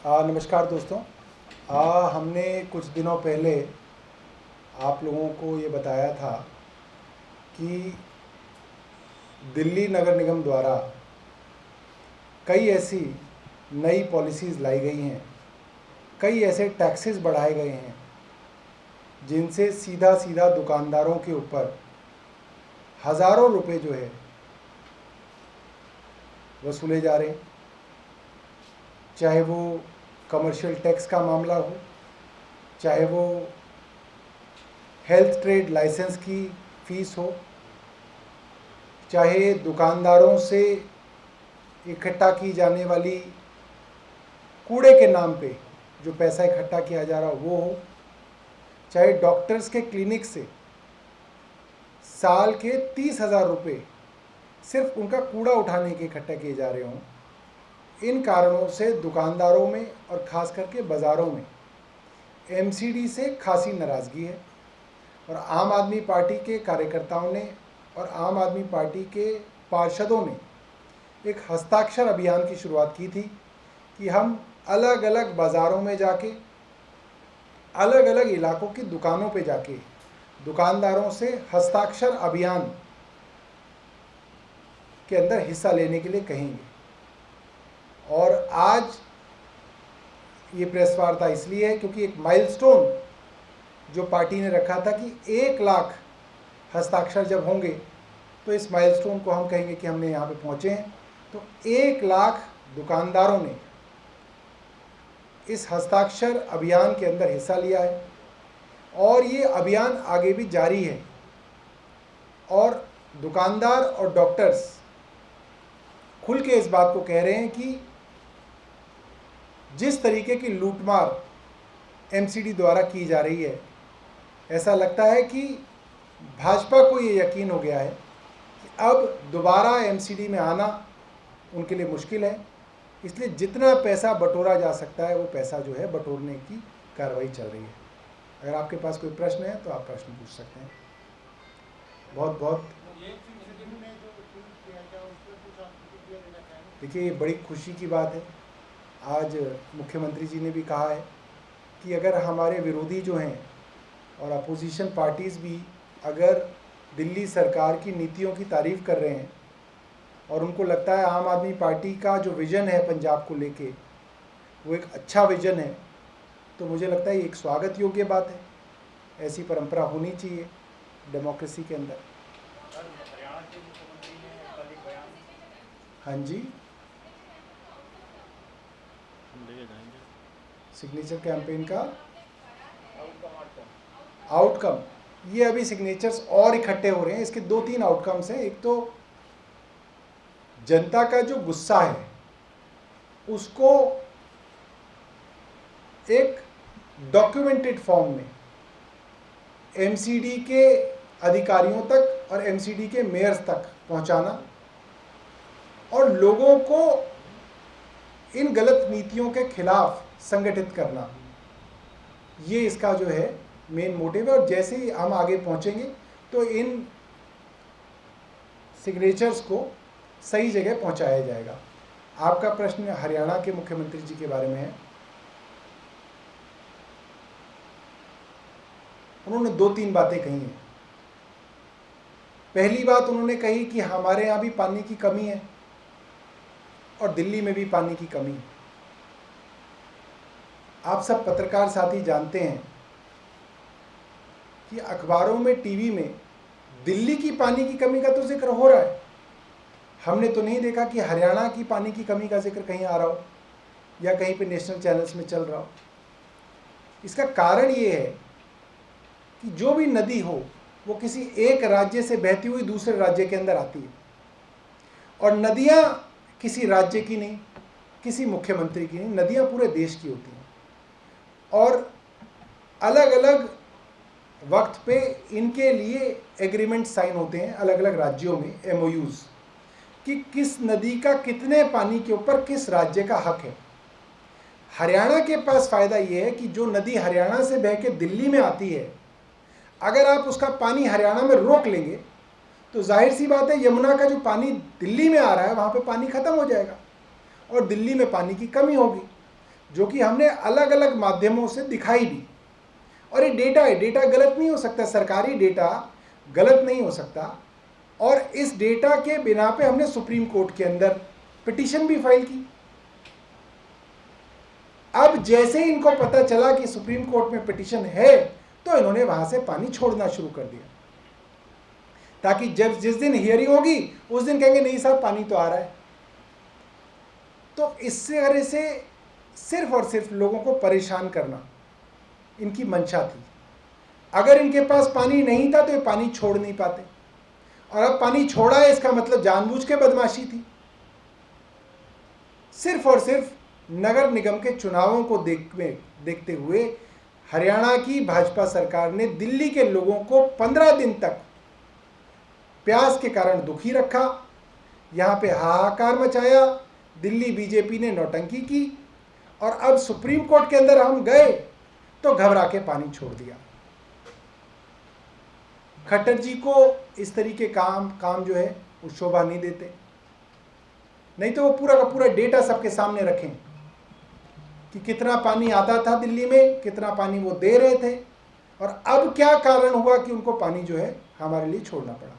नमस्कार दोस्तों। हमने कुछ दिनों पहले आप लोगों को ये बताया था कि दिल्ली नगर निगम द्वारा कई ऐसी नई पॉलिसीज़ लाई गई हैं, कई ऐसे टैक्सेस बढ़ाए गए हैं जिनसे सीधा सीधा दुकानदारों के ऊपर हज़ारों रुपए जो है वसूले जा रहे हैं। चाहे वो कमर्शियल टैक्स का मामला हो, चाहे वो हेल्थ ट्रेड लाइसेंस की फ़ीस हो, चाहे दुकानदारों से इकट्ठा की जाने वाली कूड़े के नाम पे जो पैसा इकट्ठा किया जा रहा वो हो, चाहे डॉक्टर्स के क्लिनिक से साल के 30,000 रुपये सिर्फ उनका कूड़ा उठाने के इकट्ठा किए जा रहे हों। इन कारणों से दुकानदारों में और ख़ास करके बाज़ारों में एमसीडी से खासी नाराज़गी है और आम आदमी पार्टी के कार्यकर्ताओं ने और आम आदमी पार्टी के पार्षदों ने एक हस्ताक्षर अभियान की शुरुआत की थी कि हम अलग अलग बाज़ारों में जाके, अलग अलग इलाकों की दुकानों पे जाके दुकानदारों से हस्ताक्षर अभियान के अंदर हिस्सा लेने के लिए कहेंगे। और आज ये प्रेस वार्ता इसलिए है क्योंकि एक माइलस्टोन जो पार्टी ने रखा था कि 1 लाख हस्ताक्षर जब होंगे तो इस माइलस्टोन को हम कहेंगे कि हमने यहाँ पे पहुँचे हैं। तो 1 लाख दुकानदारों ने इस हस्ताक्षर अभियान के अंदर हिस्सा लिया है और ये अभियान आगे भी जारी है। और दुकानदार और डॉक्टर्स खुल के इस बात को कह रहे हैं कि जिस तरीके की लूटमार एमसीडी द्वारा की जा रही है, ऐसा लगता है कि भाजपा को ये यकीन हो गया है कि अब दोबारा एमसीडी में आना उनके लिए मुश्किल है। इसलिए जितना पैसा बटोरा जा सकता है वो पैसा जो है बटोरने की कार्रवाई चल रही है। अगर आपके पास कोई प्रश्न है तो आप प्रश्न पूछ सकते हैं। बहुत बहुत देखिए, ये बड़ी खुशी की बात है। आज मुख्यमंत्री जी ने भी कहा है कि अगर हमारे विरोधी जो हैं और अपोजिशन पार्टीज़ भी अगर दिल्ली सरकार की नीतियों की तारीफ़ कर रहे हैं और उनको लगता है आम आदमी पार्टी का जो विज़न है पंजाब को लेके वो एक अच्छा विज़न है, तो मुझे लगता है ये एक स्वागत योग्य बात है। ऐसी परंपरा होनी चाहिए डेमोक्रेसी के अंदर। हाँ जी, सिग्नेचर कैंपेन का आउटकम, ये अभी सिग्नेचर्स और इकट्ठे हो रहे हैं। इसके 2-3 आउटकम्स हैं। एक तो जनता का जो गुस्सा है उसको एक डॉक्यूमेंटेड फॉर्म में एमसीडी के अधिकारियों तक और एमसीडी के मेयर्स तक पहुंचाना और लोगों को इन गलत नीतियों के खिलाफ संगठित करना, ये इसका जो है मेन मोटिव है। और जैसे ही हम आगे पहुंचेंगे तो इन सिग्नेचर्स को सही जगह पहुंचाया जाएगा। आपका प्रश्न हरियाणा के मुख्यमंत्री जी के बारे में है। उन्होंने 2-3 बातें कही हैं। पहली बात उन्होंने कही कि हमारे यहाँ भी पानी की कमी है और दिल्ली में भी पानी की कमी है। आप सब पत्रकार साथी जानते हैं कि अखबारों में, टीवी में दिल्ली की पानी की कमी का तो जिक्र हो रहा है। हमने तो नहीं देखा कि हरियाणा की पानी की कमी का जिक्र कहीं आ रहा हो या कहीं पे नेशनल चैनल्स में चल रहा हो। इसका कारण ये है कि जो भी नदी हो वो किसी एक राज्य से बहती हुई दूसरे राज्य के अंदर आती है और नदियाँ किसी राज्य की नहीं, किसी मुख्यमंत्री की नहीं, नदियाँ पूरे देश की होती हैं। और अलग अलग वक्त पे इनके लिए एग्रीमेंट साइन होते हैं अलग अलग राज्यों में, एमओयूज़, कि किस नदी का कितने पानी के ऊपर किस राज्य का हक है। हरियाणा के पास फ़ायदा ये है कि जो नदी हरियाणा से बह के दिल्ली में आती है, अगर आप उसका पानी हरियाणा में रोक लेंगे तो जाहिर सी बात है यमुना का जो पानी दिल्ली में आ रहा है वहाँ पे पानी ख़त्म हो जाएगा और दिल्ली में पानी की कमी होगी। जो कि हमने अलग अलग माध्यमों से दिखाई भी। और ये डेटा है, डेटा गलत नहीं हो सकता, सरकारी डेटा गलत नहीं हो सकता। और इस डेटा के बिना पे हमने सुप्रीम कोर्ट के अंदर पिटीशन भी फाइल की। अब जैसे ही इनको पता चला कि सुप्रीम कोर्ट में पिटीशन है, तो इन्होंने वहां से पानी छोड़ना शुरू कर दिया, ताकि जब जिस दिन हियरिंग होगी उस दिन कहेंगे नहीं साहब पानी तो आ रहा है। तो इससे तरह से सिर्फ और सिर्फ लोगों को परेशान करना इनकी मंशा थी। अगर इनके पास पानी नहीं था तो ये पानी छोड़ नहीं पाते, और अब पानी छोड़ा है इसका मतलब जानबूझ के बदमाशी थी। सिर्फ और सिर्फ नगर निगम के चुनावों को देखते हुए हरियाणा की भाजपा सरकार ने दिल्ली के लोगों को 15 दिन तक प्यास के कारण दुखी रखा, यहाँ पे हाहाकार मचाया, दिल्ली बीजेपी ने नौटंकी की, और अब सुप्रीम कोर्ट के अंदर हम गए तो घबरा के पानी छोड़ दिया। खट्टर जी को इस तरीके काम जो है वो शोभा नहीं देते, नहीं तो वो पूरा का पूरा डेटा सबके सामने रखें कि कितना पानी आता था दिल्ली में, कितना पानी वो दे रहे थे, और अब क्या कारण हुआ कि उनको पानी जो है हमारे लिए छोड़ना पड़ा।